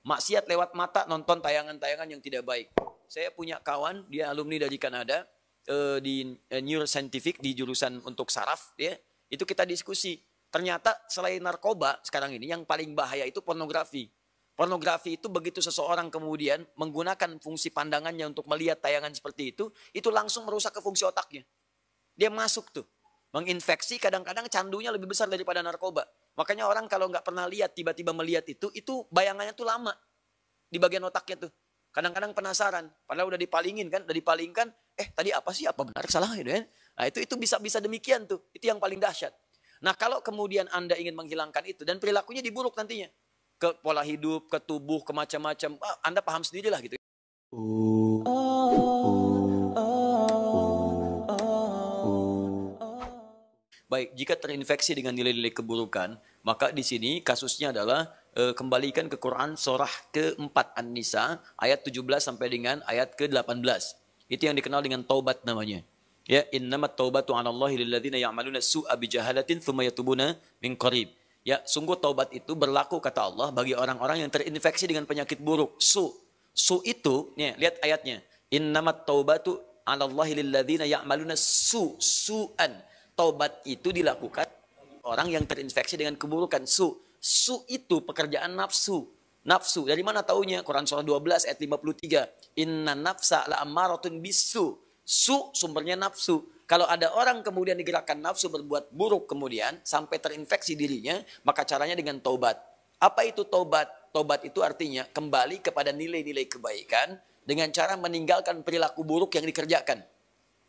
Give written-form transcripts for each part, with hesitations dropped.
Maksiat lewat mata, nonton tayangan-tayangan yang tidak baik. Saya punya kawan, dia alumni dari Kanada, di neuroscientific, di jurusan untuk saraf, ya. Itu kita diskusi. Ternyata selain narkoba, sekarang ini yang paling bahaya itu pornografi. Pornografi itu begitu seseorang kemudian menggunakan fungsi pandangannya untuk melihat tayangan seperti itu langsung merusak ke fungsi otaknya. Dia masuk tuh. Menginfeksi, kadang-kadang candunya lebih besar daripada narkoba. Makanya orang kalau nggak pernah lihat, tiba-tiba melihat itu bayangannya tuh lama. Di bagian otaknya tuh. Kadang-kadang penasaran. Padahal udah dipalingin kan, udah dipalingkan. Tadi apa sih, apa benar, salah gitu kan. Nah itu bisa demikian tuh. Itu yang paling dahsyat. Nah kalau kemudian Anda ingin menghilangkan itu, dan perilakunya diburuk nantinya. Ke pola hidup, ke tubuh, ke macam-macam. Anda paham sendirilah gitu. Baik, jika terinfeksi dengan nilai-nilai keburukan, maka di sini kasusnya adalah kembalikan ke Quran surah ke-4 An-Nisa ayat 17 sampai dengan ayat ke-18. Itu yang dikenal dengan taubat namanya. Ya, innamat taubatu 'alallahi lilladzina ya'maluna su'a bijahalatin tsumma yatubuna min qarib. Ya, sungguh taubat itu berlaku kata Allah bagi orang-orang yang terinfeksi dengan penyakit buruk. Su itu, nih, lihat ayatnya. Innamat taubatu 'alallahi lilladzina ya'maluna su'an. Taubat itu dilakukan orang yang terinfeksi dengan keburukan. Su itu pekerjaan nafsu. Nafsu, dari mana taunya? Quran surah 12 ayat 53. Inna nafsa la'ammaratun bisu. Su sumbernya nafsu. Kalau ada orang kemudian digerakkan nafsu berbuat buruk kemudian sampai terinfeksi dirinya, maka caranya dengan taubat. Apa itu taubat? Taubat itu artinya kembali kepada nilai-nilai kebaikan dengan cara meninggalkan perilaku buruk yang dikerjakan.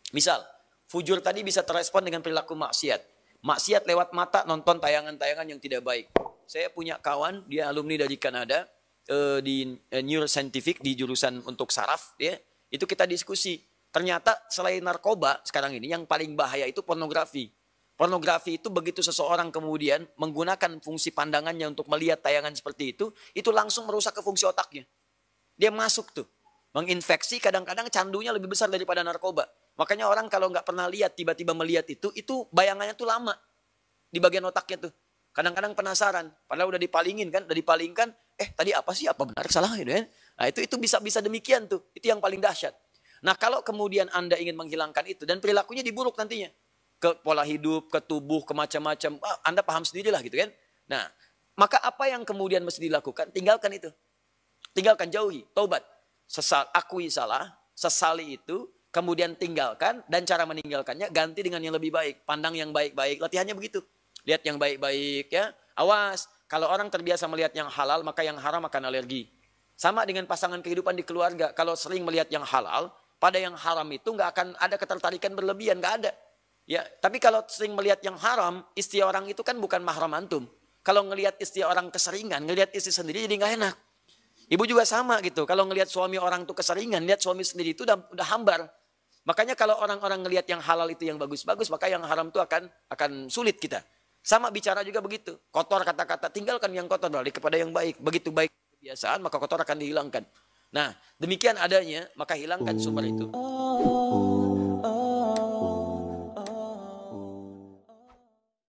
Misal, fujur tadi bisa terrespon dengan perilaku maksiat. Maksiat lewat mata, nonton tayangan-tayangan yang tidak baik. Saya punya kawan, dia alumni dari Kanada, di neuroscientific, di jurusan untuk saraf, ya. Itu kita diskusi. Ternyata selain narkoba, sekarang ini yang paling bahaya itu pornografi. Pornografi itu begitu seseorang kemudian menggunakan fungsi pandangannya untuk melihat tayangan seperti itu langsung merusak ke fungsi otaknya. Dia masuk tuh. Menginfeksi, kadang-kadang candunya lebih besar daripada narkoba. Makanya orang kalau nggak pernah lihat, tiba-tiba melihat itu bayangannya tuh lama. Di bagian otaknya tuh. Kadang-kadang penasaran. Padahal udah dipalingin kan, udah dipalingkan. Tadi apa sih, apa benar, salah gitu kan. Nah itu bisa demikian tuh. Itu yang paling dahsyat. Nah kalau kemudian Anda ingin menghilangkan itu, dan perilakunya diburuk nantinya. Ke pola hidup, ke tubuh, ke macam-macam. Anda paham sendirilah gitu kan. Nah, maka apa yang kemudian mesti dilakukan? Tinggalkan itu. Tinggalkan, jauhi, taubat. Akui salah, sesali itu, kemudian tinggalkan, dan cara meninggalkannya ganti dengan yang lebih baik. Pandang yang baik-baik, latihannya begitu. Lihat yang baik-baik ya. Awas, kalau orang terbiasa melihat yang halal, maka yang haram akan alergi. Sama dengan pasangan kehidupan di keluarga. Kalau sering melihat yang halal, pada yang haram itu nggak akan ada ketertarikan berlebihan, nggak ada. Ya, tapi kalau sering melihat yang haram, istri orang itu kan bukan mahram antum. Kalau ngelihat istri orang keseringan, ngelihat istri sendiri jadi nggak enak. Ibu juga sama gitu. Kalau ngelihat suami orang tuh keseringan, lihat suami sendiri itu udah hambar. Makanya kalau orang-orang ngelihat yang halal itu yang bagus-bagus, maka yang haram itu akan sulit kita. Sama bicara juga begitu. Kotor kata-kata, tinggalkan yang kotor, balik kepada yang baik. Begitu baik kebiasaan, maka kotor akan dihilangkan. Nah, demikian adanya, maka hilangkan sumber itu.